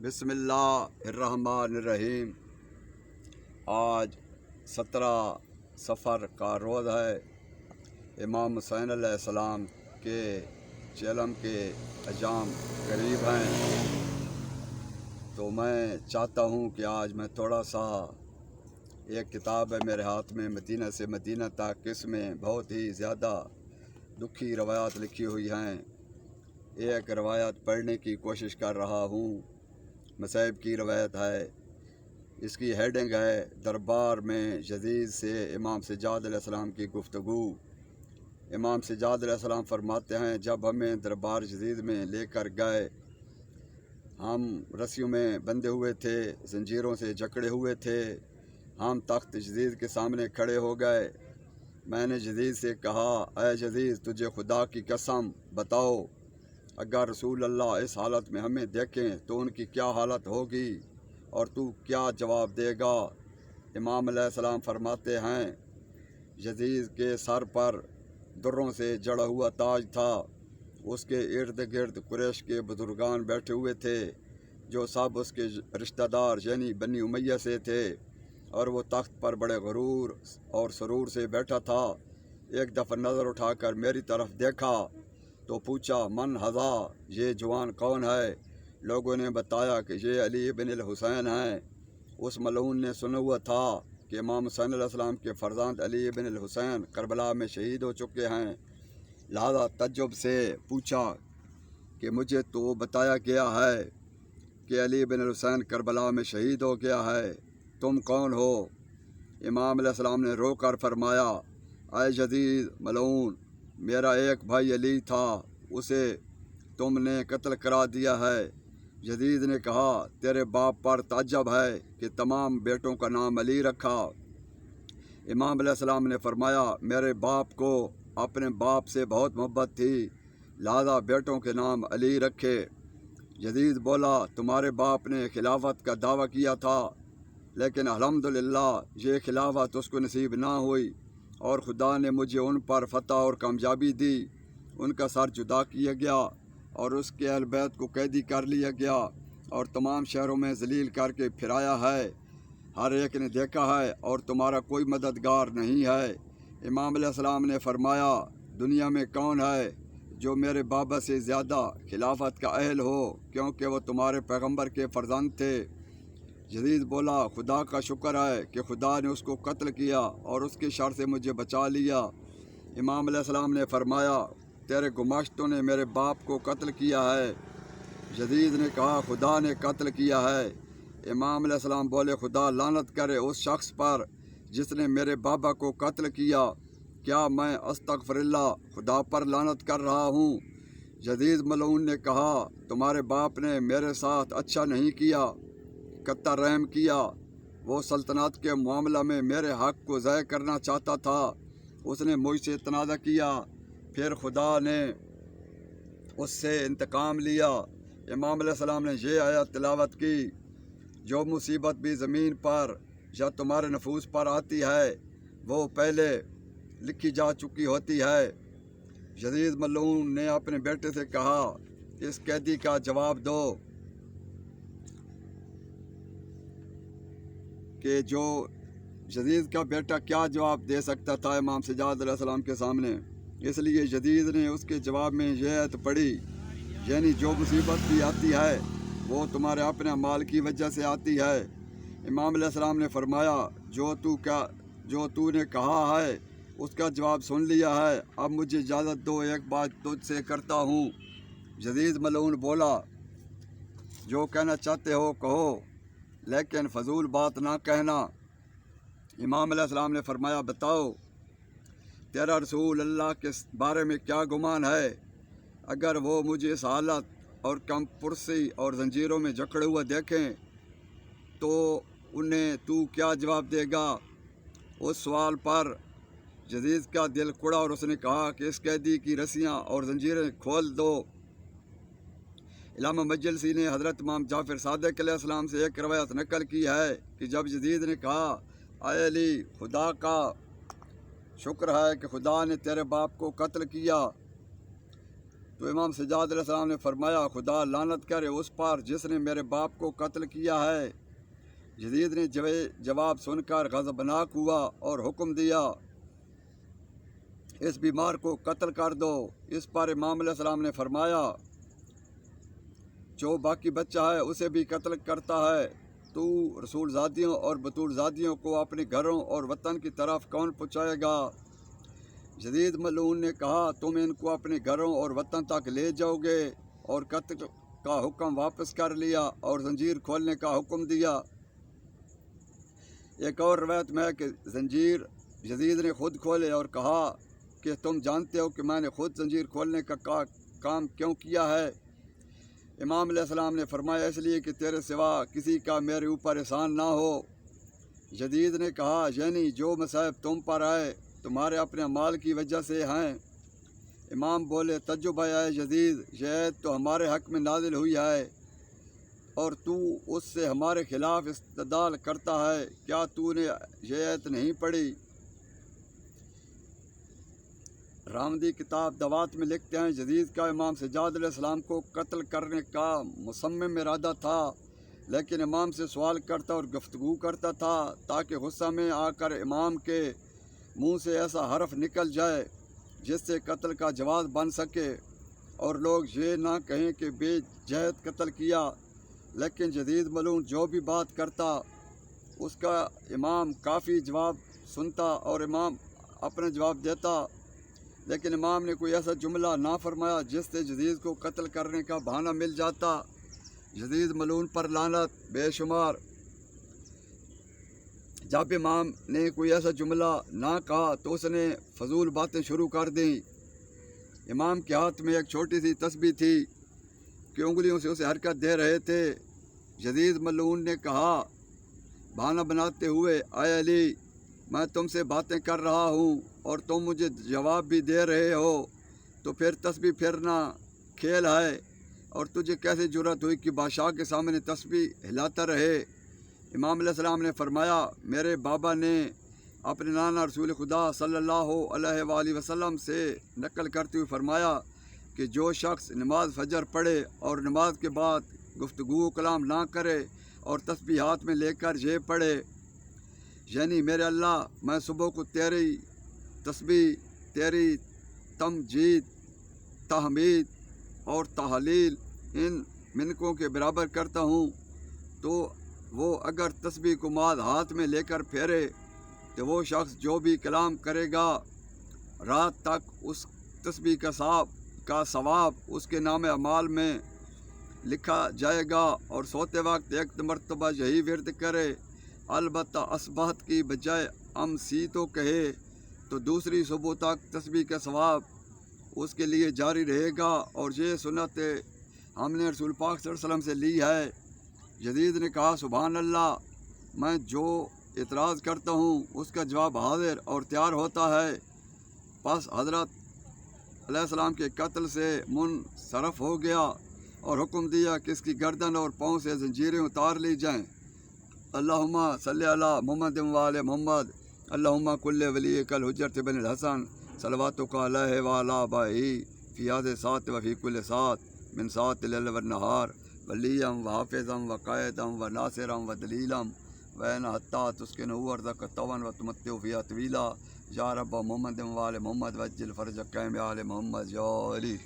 बिस्मिल्लाहिर्रहमानिर्रहीम। आज 17 सफ़र का रोज़ है। इमाम हुसैन अलैहिस्सलाम के चलम के अजाम करीब हैं, तो मैं चाहता हूँ कि आज मैं थोड़ा सा, एक किताब है मेरे हाथ में, मदीना से मदीना तक, इसमें बहुत ही ज़्यादा दुखी रवायात लिखी हुई हैं। एक रवायत पढ़ने की कोशिश कर रहा हूँ। मसैब की रवायत है। इसकी हेडिंग है दरबार में यजीद से इमाम सज्जाद अलैहिस्सलाम की गुफ्तगू। इमाम सज्जाद अलैहिस्सलाम फरमाते हैं, जब हमें दरबार यजीद में लेकर गए, हम रस्सियों में बंधे हुए थे, जंजीरों से जकड़े हुए थे। हम तख्त यजीद के सामने खड़े हो गए। मैंने यजीद से कहा, ऐ यजीद, तुझे खुदा की कसम बताओ, अगर रसूल अल्लाह इस हालत में हमें देखें तो उनकी क्या हालत होगी और तू क्या जवाब देगा? इमाम अलैहिस्सलाम फरमाते हैं, यजीद के सर पर दुर्रों से जड़ा हुआ ताज था। उसके इर्द गिर्द कुरैश के बुजुर्गान बैठे हुए थे, जो सब उसके रिश्तेदार यानी बनी उमैया से थे, और वो तख्त पर बड़े गरूर और सरूर से बैठा था। एक दफ़ा नज़र उठाकर मेरी तरफ देखा तो पूछा, मन हज़ा, ये जवान कौन है? लोगों ने बताया कि ये अली इब्न हुसैन हैं। उस मलऊन ने सुना हुआ था कि इमाम हुसैन अलैहिस्सलाम के फ़र्जंद अली इब्न हुसैन करबला में शहीद हो चुके हैं। लिहाजा तज्जुब से पूछा कि मुझे तो बताया गया है कि अली इब्न हुसैन करबला में शहीद हो गया है, तुम कौन हो? इमाम अलैहिस्सलाम ने रोकर फरमाया, ऐ यजीद मलऊन, मेरा एक भाई अली था, उसे तुमने कत्ल करा दिया है। यजीद ने कहा, तेरे बाप पर ताज्जुब है कि तमाम बेटों का नाम अली रखा। इमाम अलैहिस्सलाम ने फरमाया, मेरे बाप को अपने बाप से बहुत मोहब्बत थी, लिहाजा बेटों के नाम अली रखे। यजीद बोला, तुम्हारे बाप ने खिलाफत का दावा किया था, लेकिन अल्हम्दुलिल्लाह ये खिलाफत उसको नसीब ना हुई, और खुदा ने मुझे उन पर फतह और कामयाबी दी। उनका सर जुदा किया गया और उसके अहल बैत को कैदी कर लिया गया और तमाम शहरों में जलील करके फिराया है। हर एक ने देखा है और तुम्हारा कोई मददगार नहीं है। इमाम अलैहिस्सलाम ने फरमाया, दुनिया में कौन है जो मेरे बाबा से ज़्यादा खिलाफत का अहल हो, क्योंकि वो तुम्हारे पैगंबर के फर्जंद थे। यजीद बोला, खुदा का शुक्र है कि खुदा ने उसको कत्ल किया और उसके शर से मुझे बचा लिया। इमाम अलैहिस्सलाम ने फरमाया, तेरे गुमाश्तों ने मेरे बाप को कत्ल किया है। यजीद ने कहा, खुदा ने कत्ल किया है। इमाम अलैहिस्सलाम बोले, खुदा लानत करे उस शख्स पर जिसने मेरे बाबा को कत्ल किया। क्या मैं अस्तगफिरुल्लाह, खुदा पर लानत कर रहा हूँ? यजीद मलऊन ने कहा, तुम्हारे बाप ने मेरे साथ अच्छा नहीं किया, कत्ता रहम किया। वो सल्तनत के मामला में मेरे हक़ को ज़ाय करना चाहता था। उसने मुझसे तनाज़ा किया, फिर खुदा ने उससे इंतकाम लिया। इमाम अलैहिस्सलाम ने ये आयत तिलावत की, जो मुसीबत भी ज़मीन पर या तुम्हारे नफूस पर आती है वो पहले लिखी जा चुकी होती है। यजीद मलऊन ने अपने बेटे से कहा, इस कैदी का जवाब दो कि जो यजीद का बेटा क्या जवाब दे सकता था इमाम सज्जाद अलैहिस्सलाम के सामने। इसलिए यजीद ने उसके जवाब में यह आयत पढ़ी, यानी जो मुसीबत भी आती है वो तुम्हारे अपने अमाल की वजह से आती है। इमाम अलैहिस्सलाम ने फरमाया, जो तूने कहा है उसका जवाब सुन लिया है, अब मुझे इजाज़त दो, एक बात तुझसे करता हूँ। यजीद मलऊन बोला, जो कहना चाहते हो कहो, लेकिन फजूल बात ना कहना। इमाम अलैहिस्सलाम ने फरमाया, बताओ, तेरा रसूल अल्लाह के बारे में क्या गुमान है? अगर वो मुझे इस हालत और कम पुरसी और जंजीरों में जकड़े हुए देखें तो उन्हें तू क्या जवाब देगा? उस सवाल पर यजीद का दिल कुड़ा और उसने कहा कि इस कैदी की रस्सियाँ और जंजीरें खोल दो। इमाम मजलसी ने हज़रत इमाम जाफ़र सादिक अलैहिस्सलाम से एक रवायत नकल की है कि जब यजीद ने कहा, ऐ अली, खुदा का शुक्र है कि खुदा ने तेरे बाप को कत्ल किया, تو امام سجاد علیہ السلام نے فرمایا خدا لعنت کرے اس پر جس نے میرے باپ کو قتل کیا ہے۔ یزید نے جواب سن کر غضبناک ہوا اور حکم دیا اس بیمار کو قتل کر دو۔ اس پر امام علیہ السلام نے فرمایا جو باقی بچہ ہے اسے بھی قتل کرتا ہے تو رسول زادیوں اور بطول زادیوں کو اپنے گھروں اور وطن کی طرف کون پہنچائے گا؟ یزید ملعون نے کہا تم ان کو اپنے گھروں اور وطن تک لے جاؤ گے، اور قتل کا حکم واپس کر لیا اور زنجیر کھولنے کا حکم دیا۔ ایک اور روایت میں ہے کہ زنجیر یزید نے خود کھولے اور کہا کہ تم جانتے ہو کہ میں نے خود زنجیر کھولنے کا کام کیوں کیا ہے؟ امام علیہ السلام نے فرمایا اس لیے کہ تیرے سوا کسی کا میرے اوپر احسان نہ ہو۔ یزید نے کہا یعنی جو مصائب تم پر آئے تمہارے اپنے اعمال کی وجہ سے ہیں؟ امام بولے تجب ہے یزید، یہ آیت تو ہمارے حق میں نازل ہوئی ہے اور تو اس سے ہمارے خلاف استدلال کرتا ہے، کیا تو نے یہ آیت نہیں پڑھی؟ راندی کتاب دوات میں لکھتے ہیں یزید کا امام سجاد علیہ السلام کو قتل کرنے کا مصمم ارادہ تھا، لیکن امام سے سوال کرتا اور گفتگو کرتا تھا تاکہ غصہ میں آ کر امام کے منہ سے ایسا حرف نکل جائے جس سے قتل کا جواز بن سکے اور لوگ یہ نہ کہیں کہ بے جہت قتل کیا۔ لیکن یزید ملعون جو بھی بات کرتا اس کا امام کافی جواب سنتا اور امام اپنا جواب دیتا، لیکن امام نے کوئی ایسا جملہ نہ فرمایا جس سے یزید کو قتل کرنے کا بہانہ مل جاتا۔ یزید ملعون پر لعنت بے شمار۔ جب امام نے کوئی ایسا جملہ نہ کہا تو اس نے فضول باتیں شروع کر دیں۔ امام کے ہاتھ میں ایک چھوٹی سی تسبیح تھی کہ انگلیوں سے اسے حرکت دے رہے تھے۔ یزید ملعون نے کہا بہانہ بناتے ہوئے اے علی، میں تم سے باتیں کر رہا ہوں اور تم مجھے جواب بھی دے رہے ہو، تو پھر تسبیح پھرنا کھیل ہے، اور تجھے کیسے جرأت ہوئی کہ بادشاہ کے سامنے تسبیح ہلاتا رہے؟ امام علیہ السلام نے فرمایا میرے بابا نے اپنے نانا رسول خدا صلی اللہ علیہ وآلہ وسلم سے نقل کرتے ہوئے فرمایا کہ جو شخص نماز فجر پڑھے اور نماز کے بعد گفتگو و کلام نہ کرے اور تسبیح ہاتھ میں لے کر یہ پڑھے یعنی میرے اللہ میں صبح کو تیری تسبیح، تیری تمجید، تحمید اور تحلیل ان منکوں کے برابر کرتا ہوں، تو وہ اگر تسبیح کو ماد ہاتھ میں لے کر پھیرے تو وہ شخص جو بھی کلام کرے گا رات تک اس تسبیح کا ثواب اس کے نام اعمال میں لکھا جائے گا، اور سوتے وقت ایک مرتبہ یہی ورد کرے، البتہ اصبحت کی بجائے امسی تو کہے، تو دوسری صبح تک تسبیح کا ثواب اس کے لیے جاری رہے گا۔ اور یہ سنت ہم نے رسول پاک صلی اللہ علیہ وسلم سے لی ہے۔ یزید نے کہا سبحان اللہ، میں جو اعتراض کرتا ہوں اس کا جواب حاضر اور تیار ہوتا ہے۔ پس حضرت علیہ السلام کے قتل سے منصرف ہو گیا اور حکم دیا کہ اس کی گردن اور پاؤں سے زنجیریں اتار لی جائیں۔ اللہم صلی علی محمد وآل محمد، اللہم کل ولیک الحجرۃ بن الحسن صلواتک علیہ وعلی آبائہ فی ہذہ الساعۃ وفی کل ساعۃ من ساعۃ اللیل والنہار ولیا وحافظا وقائدا وناصرا ودلیلا وین حتی تسکنہ ارضک طوعا وتمتع فیہا طویلا یا رب محمد وآل محمد وعجل فرج قیم آل محمد یا علی۔